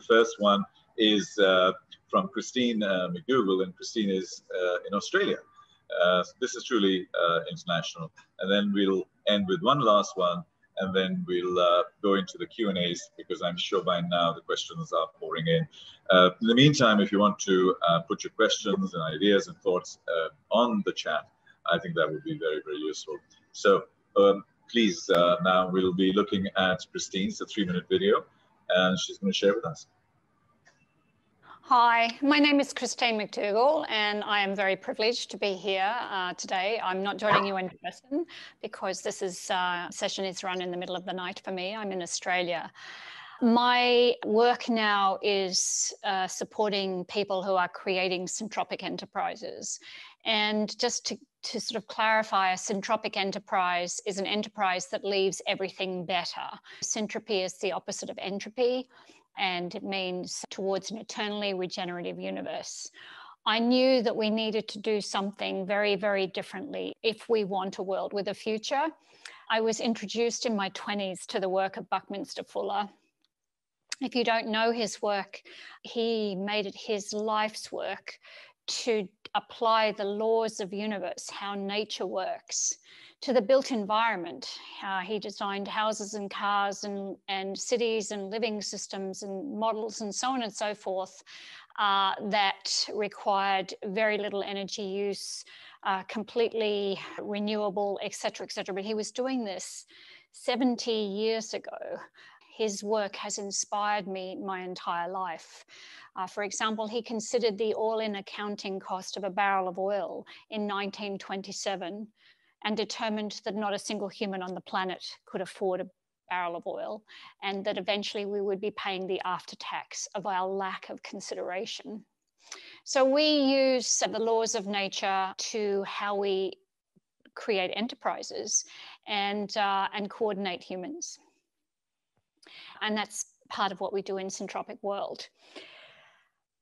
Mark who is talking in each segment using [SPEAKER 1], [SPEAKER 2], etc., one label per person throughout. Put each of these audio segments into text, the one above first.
[SPEAKER 1] first one is from Christine McDougall, and Christine is in Australia. This is truly international. And then we'll end with one last one, and then we'll go into the Q&As, because I'm sure by now the questions are pouring in. In the meantime, if you want to put your questions and ideas and thoughts on the chat, I think that would be very, very useful. So please, now we'll be looking at Christine's 3-minute video, and she's going to share with us.
[SPEAKER 2] Hi, my name is Christine McDougall, and I am very privileged to be here today. I'm not joining you in person because this session is run in the middle of the night for me. I'm in Australia. My work now is supporting people who are creating syntropic enterprises. And just to sort of clarify, a syntropic enterprise is an enterprise that leaves everything better. Syntropy is the opposite of entropy, and it means towards an eternally regenerative universe. I knew that we needed to do something very, very differently if we want a world with a future. I was introduced in my 20s to the work of Buckminster Fuller. If you don't know his work, he made it his life's work to apply the laws of the universe, how nature works, to the built environment. He designed houses and cars and cities and living systems and models and so on and so forth that required very little energy use, completely renewable, et cetera, et cetera. But he was doing this 70 years ago. His work has inspired me my entire life. For example, he considered the all-in accounting cost of a barrel of oil in 1927 and determined that not a single human on the planet could afford a barrel of oil, and that eventually we would be paying the after-tax of our lack of consideration. So we use the laws of nature to how we create enterprises and coordinate humans. And that's part of what we do in Syntropic World.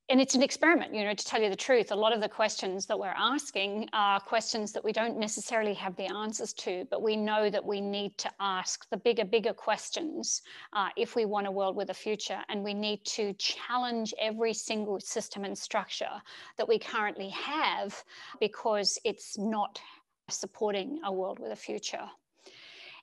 [SPEAKER 2] And it's an experiment, you know, to tell you the truth. A lot of the questions that we're asking are questions that we don't necessarily have the answers to, but we know that we need to ask the bigger questions if we want a world with a future. And we need to challenge every single system and structure that we currently have, because it's not supporting a world with a future.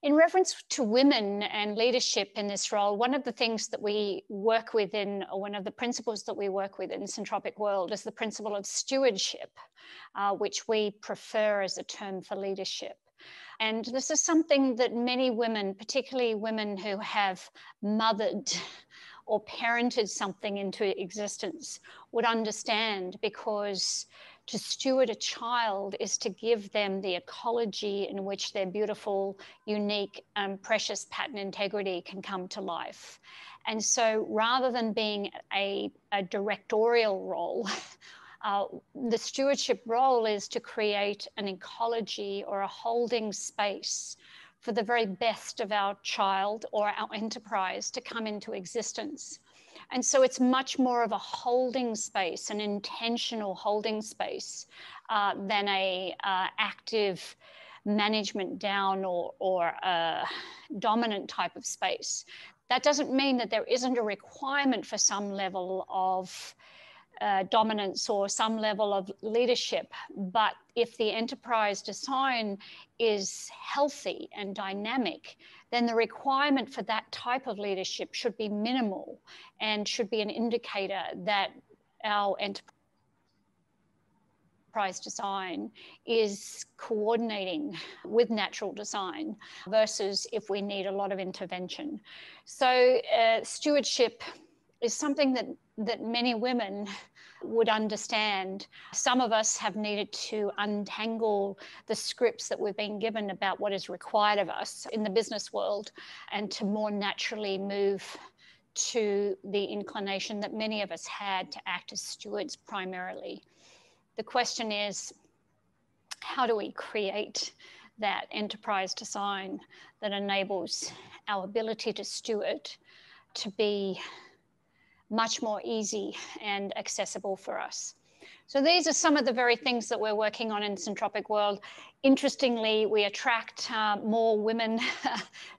[SPEAKER 2] In reference to women and leadership in this role, one of the things that we work with one of the principles that we work with in Syntropic World is the principle of stewardship, which we prefer as a term for leadership. And this is something that many women, particularly women who have mothered or parented something into existence, would understand, because to steward a child is to give them the ecology in which their beautiful, unique, precious pattern integrity can come to life. And so rather than being a directorial role, the stewardship role is to create an ecology or a holding space for the very best of our child or our enterprise to come into existence. And so it's much more of a holding space, an intentional holding space, than a active management down or a dominant type of space. That doesn't mean that there isn't a requirement for some level of dominance or some level of leadership. But if the enterprise design is healthy and dynamic, then the requirement for that type of leadership should be minimal and should be an indicator that our enterprise design is coordinating with natural design versus if we need a lot of intervention. So stewardship is something that many women would understand. Some of us have needed to untangle the scripts that we've been given about what is required of us in the business world, and to more naturally move to the inclination that many of us had to act as stewards primarily. The question is, how do we create that enterprise design that enables our ability to steward to be much more easy and accessible for us? So these are some of the very things that we're working on in Syntropic World. Interestingly, we attract more women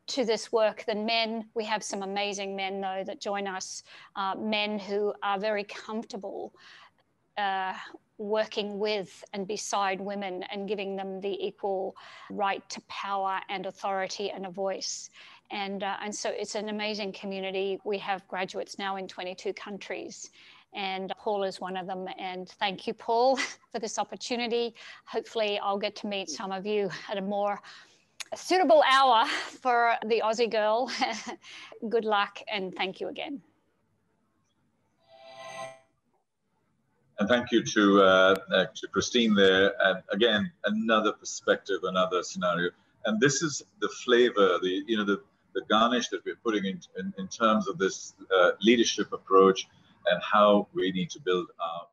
[SPEAKER 2] to this work than men. We have some amazing men, though, that join us, men who are very comfortable working with and beside women and giving them the equal right to power and authority and a voice. And so it's an amazing community. We have graduates now in 22 countries. And Paul is one of them. And thank you, Paul, for this opportunity. Hopefully I'll get to meet some of you at a more suitable hour for the Aussie girl. Good luck and thank you again.
[SPEAKER 1] And thank you to Christine there. And again, another perspective, another scenario. And this is the flavor, the garnish that we're putting in terms of this leadership approach and how we need to build our